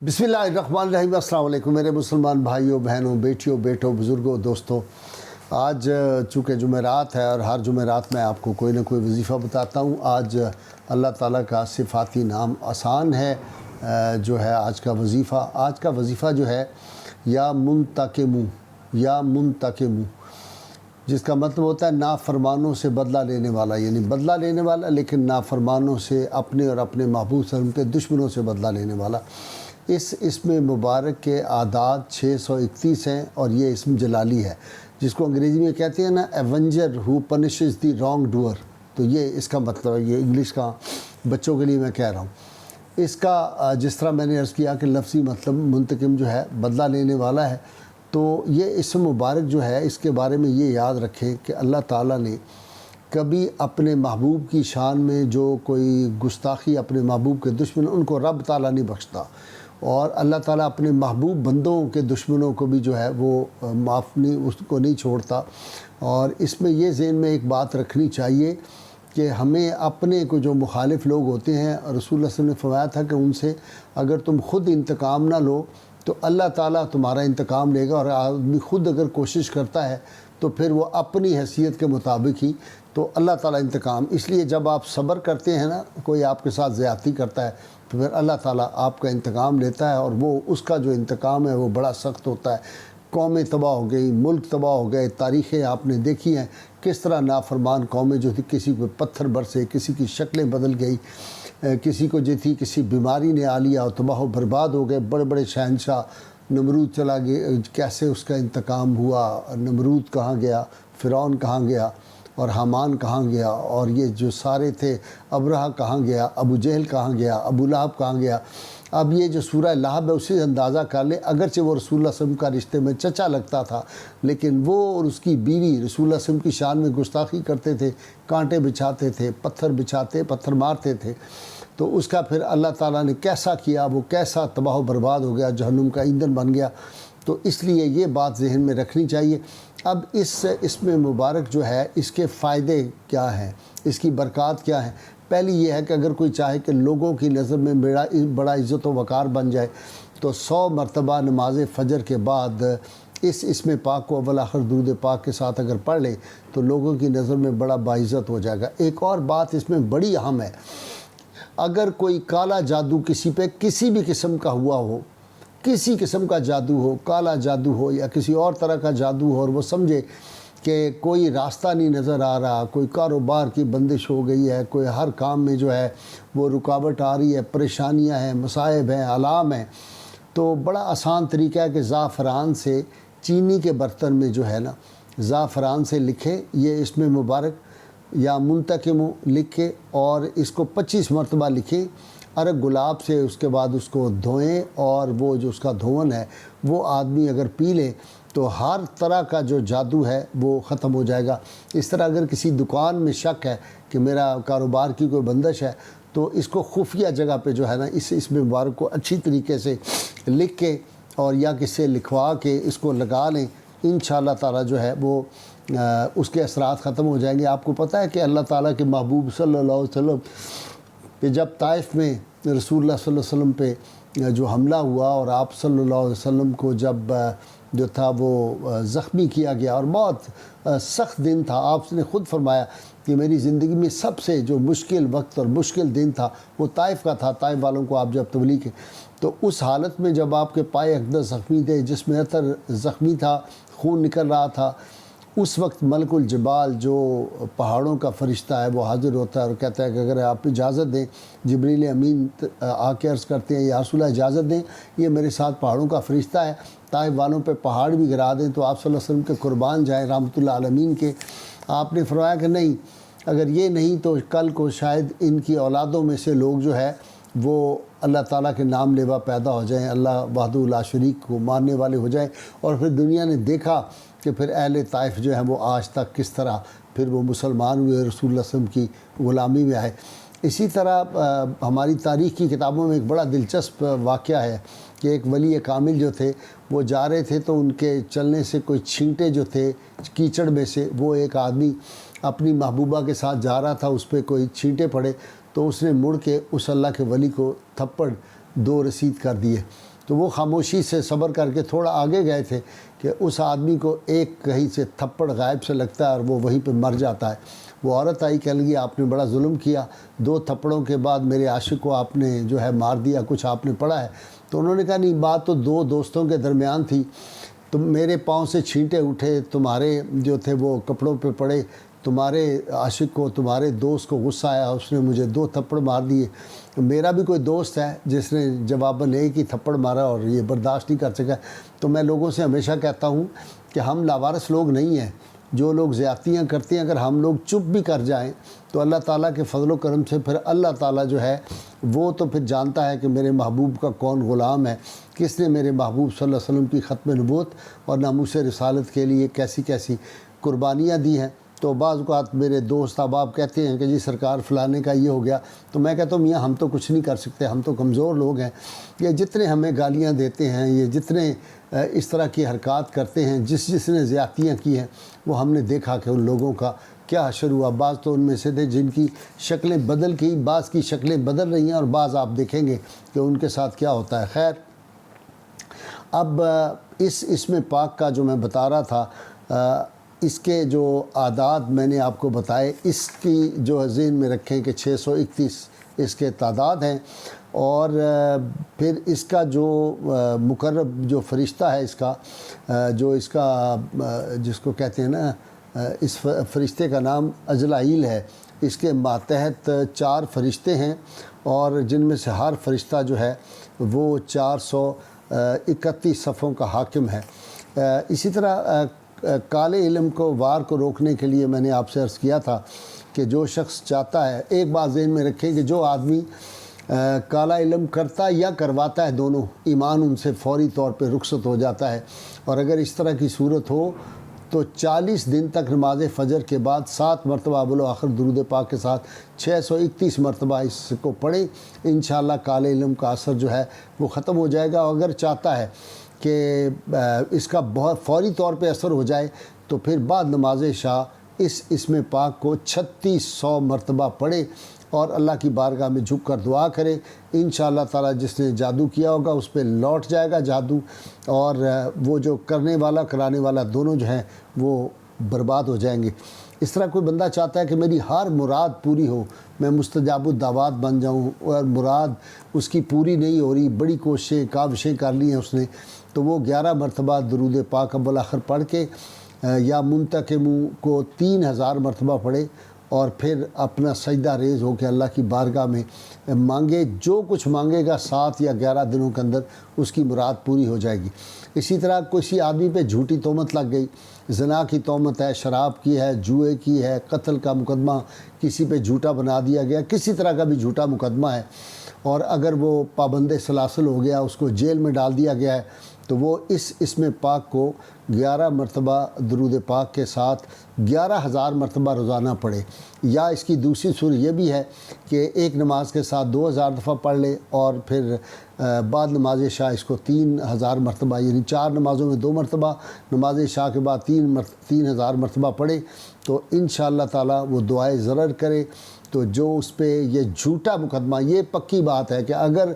बिस्मिल्लाहिर्रहमानिर्रहीम। अस्सलाम वालेकुम मेरे मुसलमान भाइयों बहनों, बेटियों, बेटों, बुज़ुर्गों, दोस्तों। आज चूँकि जुमेरात है और हर जुमेरात मैं आपको कोई ना कोई वजीफ़ा बताता हूँ। आज अल्लाह ताला का सिफ़ाती नाम आसान है जो है आज का वजीफ़ा। आज का वजीफ़ा जो है या मुंतकिमु, या मुंतकिमु, जिसका मतलब होता है नाफरमानों से बदला लेने वाला, यानी बदला लेने वाला लेकिन नाफरमानों से, अपने और अपने महबूब सल्लल्लाहु अलैहि वसल्लम के दुश्मनों से बदला लेने वाला। इस इसमें मुबारक के आदाद 631 हैं और ये इसम जलाली है, जिसको अंग्रेज़ी में कहते हैं ना Avenger who punishes the wrong doer. तो ये इसका मतलब है, ये इंग्लिश का बच्चों के लिए मैं कह रहा हूँ। इसका जिस तरह मैंने अर्ज़ किया कि लफ्ज़ी मतलब मुंतकिम जो है बदला लेने वाला है, तो ये इसम मुबारक जो है इसके बारे में ये याद रखें कि अल्लाह ताला ने कभी अपने महबूब की शान में जो कोई गुस्ताखी अपने महबूब के दुश्मन, उनको रब ताला नहीं बख्शता, और अल्लाह ताला अपने महबूब बंदों के दुश्मनों को भी जो है वो माफ़ नहीं, उसको नहीं छोड़ता। और इसमें ये ज़हन में एक बात रखनी चाहिए कि हमें अपने को जो मुखालिफ लोग होते हैं, रसूलुल्लाह सल्लल्लाहु अलैहि वसल्लम ने फरमाया था कि उनसे अगर तुम ख़ुद इंतकाम ना लो तो अल्लाह ताला तुम्हारा इंतकाम लेगा, और आदमी ख़ुद अगर कोशिश करता है तो फिर वो अपनी हैसियत के मुताबिक ही तो अल्लाह ताला इंतकाम। इसलिए जब आप सब्र करते हैं ना, कोई आपके साथ ज़्यादती करता है तो फिर अल्लाह ताला आपका इंतकाम लेता है, और वो उसका जो इंतकाम है वो बड़ा सख्त होता है। कौमें तबाह हो गई, मुल्क तबाह हो गए, तारीख़ें आपने देखी हैं किस तरह नाफरमान कौमें जो थी, किसी को पत्थर बरसे, किसी की शक्लें बदल गई, किसी को जो थी किसी बीमारी ने आ लिया और तबाह बर्बाद हो गए। बड़े बड़े शहनशाह, नमरूद चला गया, कैसे उसका इंतकाम हुआ, नमरूद कहाँ गया, फ़िरौन कहाँ गया, और हामान कहाँ गया, और ये जो सारे थे, अबरहा कहाँ गया, अबू जहल कहाँ गया, अबू लहब कहाँ गया। अब ये जो सूरह लहब है उससे अंदाज़ा कर ले, अगरचे वो रसूलुल्लाह सल्लल्लाहु अलैहि वसल्लम का रिश्ते में चचा लगता था, लेकिन वो और उसकी बीवी रसूलुल्लाह सल्लल्लाहु अलैहि वसल्लम की शान में गुस्ताखी करते थे, कांटे बिछाते थे, पत्थर मारते थे। तो उसका फिर अल्लाह ताला ने कैसा किया, वो कैसा तबाह बर्बाद हो गया, जहन्नुम का ईंधन बन गया। तो इसलिए ये बात जहन में रखनी चाहिए। अब इसमें मुबारक जो है इसके फ़ायदे क्या हैं, इसकी बरक़ात क्या है। पहली ये है कि अगर कोई चाहे कि लोगों की नज़र में बड़ा इज़्ज़त व वक़ार बन जाए तो 100 मरतबा नमाज फ़जर के बाद इसमें पाक को अव्वल आखिर दुरूद पाक के साथ अगर पढ़ ले तो लोगों की नज़र में बड़ा बाइज़्ज़त हो जाएगा। एक और बात इसमें बड़ी अहम है, अगर कोई काला जादू किसी पे किसी भी किस्म का हुआ हो, किसी किस्म का जादू हो, काला जादू हो या किसी और तरह का जादू हो, और वो समझे कि कोई रास्ता नहीं नज़र आ रहा, कोई कारोबार की बंदिश हो गई है, कोई हर काम में जो है वो रुकावट आ रही है, परेशानियां हैं, मसाइब हैं, आलाम हैं, तो बड़ा आसान तरीका है कि ज़ाफ़रान से चीनी के बर्तन में जो है ना ज़ाफ़रान से लिखे ये इसमें मुबारक या मुंतकिमु लिख के, और इसको 25 मरतबा लिखें अरग गुलाब से। उसके बाद उसको धोएं, और वो जो उसका धोवन है वो आदमी अगर पी ले तो हर तरह का जो जादू है वो ख़त्म हो जाएगा। इस तरह अगर किसी दुकान में शक है कि मेरा कारोबार की कोई बंदिश है, तो इसको खुफिया जगह पे जो है ना इसमें मुबारक को अच्छी तरीके से लिख के और या किसी लिखवा के इसको लगा लें, इंशाअल्लाह ताला जो है वो उसके असरात ख़त्म हो जाएंगे। आपको पता है कि अल्लाह ताला के महबूब सल्लल्लाहु अलैहि वसल्लम पे जब ताइफ में रसूलुल्लाह सल्लल्लाहु अलैहि वसल्लम पे जो हमला हुआ और आप सल्लल्लाहु अलैहि वसल्लम को जब जो था वो ज़ख्मी किया गया और बहुत सख्त दिन था, आपने ख़ुद फरमाया कि मेरी ज़िंदगी में सबसे जो मुश्किल वक्त और मुश्किल दिन था वो ताइफ का था। ताइफ वालों को आप जब तबलीग के, तो उस हालत में जब आपके पाए अक़दस ज़ख्मी थे, जिसमें अतर ज़ख्मी था, खून निकल रहा था, उस वक्त मलकुल जबाल जो पहाड़ों का फ़रिश्ता है वो हाज़िर होता है और कहता है कि अगर आप इजाज़त दें, जिब्रील अमीन आके अर्ज़ करते हैं या रसूल इजाज़त दें, ये मेरे साथ पहाड़ों का फ़रिश्ता है, ताइफ वालों पे पहाड़ भी गिरा दें तो आप सल्लल्लाहु अलैहि वसल्लम के कुर्बान जाएँ रहमतुल्लाह आलमीन के। आपने फरमाया कि नहीं, अगर ये नहीं तो कल को शायद इनकी औलादों में से लोग जो है वो अल्लाह ताला के नाम लेवा पैदा हो जाएं, अल्लाह वहदहू ला शरीक को मानने वाले हो जाएं। और फिर दुनिया ने देखा कि फिर अहले ताइफ जो है वो आज तक किस तरह फिर वो मुसलमान हुए, रसूलुल्लाह सल्लल्लाहु अलैहि वसल्लम की ग़ुलामी में आए। इसी तरह हमारी तारीख़ की किताबों में एक बड़ा दिलचस्प वाक़या है कि एक वली कामिल जो थे वो जा रहे थे, तो उनके चलने से कोई छींटे जो थे कीचड़ में से, वो एक आदमी अपनी महबूबा के साथ जा रहा था, उस पर कोई छींटे पड़े तो उसने मुड़ के उस अल्लाह के वली को थप्पड़ 2 रसीद कर दिए। تو وہ خاموشی سے صبر کر کے تھوڑا آگے گئے تھے کہ اس آدمی کو ایک کہیں سے تھپڑ غائب سے لگتا ہے اور وہ وہیں پہ مر جاتا ہے۔ وہ عورت آئی، کہنے لگی آپ نے بڑا ظلم کیا، 2 تھپڑوں کے بعد میرے عاشق کو آپ نے جو ہے مار دیا، کچھ آپ نے پڑھا ہے؟ تو انہوں نے کہا نہیں، بات تو 2 دوستوں کے درمیان تھی، تم میرے پاؤں سے چھینٹے اٹھے، تمہارے جو تھے وہ کپڑوں پہ پڑے، تمہارے عاشق کو، تمہارے دوست کو غصہ آیا، اس نے مجھے 2 تھپڑ مار دیے۔ میرا بھی کوئی دوست ہے جس نے جواباً ایک ہی تھپڑ مارا اور یہ برداشت نہیں کر سکا۔ تو میں لوگوں سے ہمیشہ کہتا ہوں کہ ہم لاوارث لوگ نہیں ہیں، جو لوگ زیادتیاں کرتے ہیں اگر ہم لوگ چپ بھی کر جائیں تو اللہ تعالیٰ کے فضل و کرم سے پھر اللہ تعالیٰ جو ہے وہ تو پھر جانتا ہے کہ میرے محبوب کا کون غلام ہے، کس نے میرے محبوب صلی اللہ علیہ وسلم کی ختم نبوت اور ناموس رسالت کے لیے کیسی کیسی قربانیاں دی ہیں۔ تو بعض اوقات میرے دوست احباب کہتے ہیں کہ جی سرکار فلانے کا یہ ہو گیا، تو میں کہتا ہوں میاں ہم تو کچھ نہیں کر سکتے، ہم تو کمزور لوگ ہیں۔ یہ جتنے ہمیں گالیاں دیتے ہیں، یہ جتنے اس طرح کی حرکات کرتے ہیں، جس نے زیادتیاں کی ہیں، وہ ہم نے دیکھا کہ ان لوگوں کا کیا حشر ہوا۔ بعض تو ان میں سے تھے جن کی شکلیں بدل کی، بعض کی شکلیں بدل رہی ہیں، اور بعض آپ دیکھیں گے کہ ان کے ساتھ کیا ہوتا ہے۔ خیر، اب اسم پاک کا جو میں بتا رہا تھا، اس کے جو اعداد میں نے آپ کو بتائے، اس کی جو ذہن میں رکھیں کہ 631 اس کے تعداد ہیں، اور پھر اس کا جو مقرب جو فرشتہ ہے، اس کا جو اس کا جس کو کہتے ہیں نا، اس فرشتے کا نام اجلائیل ہے۔ اس کے ماتحت 4 فرشتے ہیں، اور جن میں سے ہر فرشتہ جو ہے وہ 431 صفوں کا حاکم ہے۔ اسی طرح کالے علم کو وار کو روکنے کے لیے میں نے آپ سے عرض کیا تھا کہ جو شخص چاہتا ہے، ایک بات ذہن میں رکھیں کہ جو آدمی کالا علم کرتا یا کرواتا ہے، دونوں، ایمان ان سے فوری طور پہ رخصت ہو جاتا ہے۔ اور اگر اس طرح کی صورت ہو تو 40 دن تک نماز فجر کے بعد 7 مرتبہ اول درود پاک کے ساتھ 631 مرتبہ اس کو پڑھیں، انشاءاللہ کالے علم کا اثر جو ہے وہ ختم ہو جائے گا۔ اگر چاہتا ہے کہ اس کا بہت فوری طور پہ اثر ہو جائے تو پھر بعد نماز عشاء اس اسم پاک کو 3600 مرتبہ پڑھے اور اللہ کی بارگاہ میں جھک کر دعا کرے۔ انشاءاللہ تعالیٰ جس نے جادو کیا ہوگا اس پہ لوٹ جائے گا جادو، اور وہ جو کرنے والا کرانے والا دونوں جو ہیں وہ برباد ہو جائیں گے۔ اس طرح کوئی بندہ چاہتا ہے کہ میری ہر مراد پوری ہو، میں مستجاب الدعوات بن جاؤں، اور مراد اس کی پوری نہیں ہو رہی، بڑی کوششیں کاوشیں کر لی ہیں اس نے، تو وہ 11 مرتبہ درود پاک اول آخر پڑھ کے یا منتقموں کو 3000 مرتبہ پڑھے، اور پھر اپنا سجدہ ریز ہو کے اللہ کی بارگاہ میں مانگے۔ جو کچھ مانگے گا 7 یا 11 دنوں کے اندر اس کی مراد پوری ہو جائے گی۔ اسی طرح کسی آدمی پہ جھوٹی تہمت لگ گئی، زنا کی تہمت ہے، شراب کی ہے، جوئے کی ہے، قتل کا مقدمہ کسی پہ جھوٹا بنا دیا گیا، کسی طرح کا بھی جھوٹا مقدمہ ہے، اور اگر وہ پابند سلاسل ہو گیا، اس کو جیل میں ڈال دیا گیا ہے، تو وہ اس اسم پاک کو 11 مرتبہ درود پاک کے ساتھ 11,000 مرتبہ روزانہ پڑھے۔ یا اس کی دوسری صورت یہ بھی ہے کہ ایک نماز کے ساتھ 2000 دفعہ پڑھ لے، اور پھر بعد نماز عشاء اس کو 3000 مرتبہ، یعنی 4 نمازوں میں 2 مرتبہ، نماز عشاء کے بعد 3000 مرتبہ پڑھے، تو انشاءاللہ تعالیٰ وہ دعائے ضرر کرے۔ تو جو اس پہ یہ جھوٹا مقدمہ، یہ پکی بات ہے کہ اگر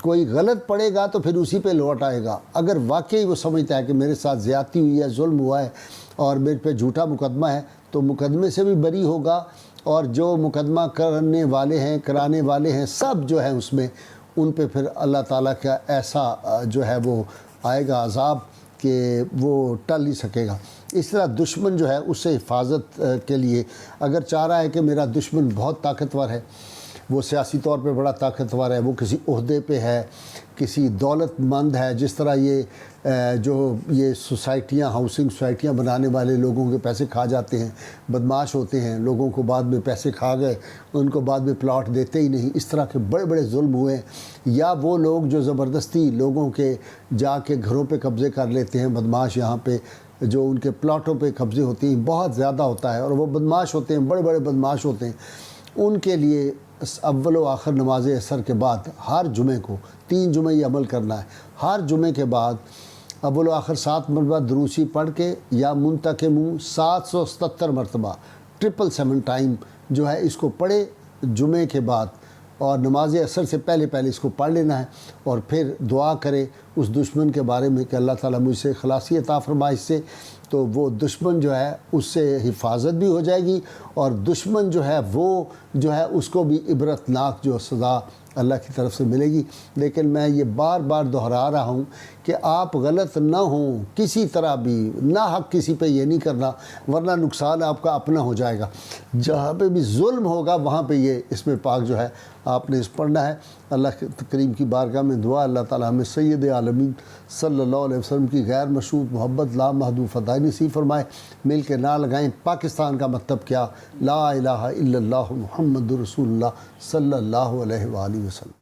کوئی غلط پڑے گا تو پھر اسی پہ لوٹ آئے گا۔ اگر واقعی وہ سمجھتا ہے کہ میرے ساتھ زیادتی ہوئی ہے، ظلم ہوا ہے اور میرے پہ جھوٹا مقدمہ ہے، تو مقدمے سے بھی بری ہوگا، اور جو مقدمہ کرنے والے ہیں، کرانے والے ہیں، سب جو ہیں اس میں، ان پہ پھر اللہ تعالیٰ کا ایسا جو ہے وہ آئے گا عذاب کہ وہ ٹل نہیں سکے گا۔ اس طرح دشمن جو ہے اس سے حفاظت کے لیے اگر چاہ رہا ہے کہ میرا دشمن بہت طاقتور ہے، وہ سیاسی طور پہ بڑا طاقتور ہے، وہ کسی عہدے پہ ہے، کسی دولت مند ہے، جس طرح یہ سوسائٹیاں، ہاؤسنگ سوسائٹیاں بنانے والے لوگوں کے پیسے کھا جاتے ہیں، بدماش ہوتے ہیں، لوگوں کو بعد میں پیسے کھا گئے، ان کو بعد میں پلاٹ دیتے ہی نہیں، اس طرح کے بڑے بڑے ظلم ہوئے ہیں۔ یا وہ لوگ جو زبردستی لوگوں کے جا کے گھروں پہ قبضے کر لیتے ہیں، بدماش یہاں پہ جو ان کے پلاٹوں پہ قبضے ہوتے ہیں بہت زیادہ ہوتا ہے، اور وہ بدماش ہوتے ہیں، بڑے بڑے بدماش ہوتے ہیں، ان کے لیے اول و آخر نماز عصر کے بعد ہر جمعے کو 3 جمعے یہ عمل کرنا ہے، ہر جمعے کے بعد اول و آخر 7 مرتبہ دروسی پڑھ کے یا منتقموں 777 مرتبہ 777 ٹائم جو ہے اس کو پڑھے جمعے کے بعد، اور نماز عصر سے پہلے اس کو پڑھ لینا ہے، اور پھر دعا کرے اس دشمن کے بارے میں کہ اللہ تعالیٰ مجھ سے خلاصی عطا فرمائے اس سے، تو وہ دشمن جو ہے اس سے حفاظت بھی ہو جائے گی، اور دشمن جو ہے وہ جو ہے اس کو بھی عبرتناک جو سزا اللہ کی طرف سے ملے گی۔ لیکن میں یہ بار بار دہرا رہا ہوں کہ آپ غلط نہ ہوں کسی طرح بھی، نہ حق کسی پہ یہ نہیں کرنا، ورنہ نقصان آپ کا اپنا ہو جائے گا۔ جہاں پہ بھی ظلم ہوگا وہاں پہ یہ اس میں پاک جو ہے آپ نے اس پڑھنا ہے۔ اللہ کریم کی بارگاہ میں دعا، اللہ تعالیٰ ہمیں سید عالمین صلی اللہ علیہ وسلم کی غیر مشروط محبت لامحدود فدائی نصیب فرمائے۔ مل کے نعرہ لگائیں پاکستان کا مطلب کیا، لا الہ الا اللہ محمد رسول اللہ صلی اللہ علیہ وآلہ وسلم۔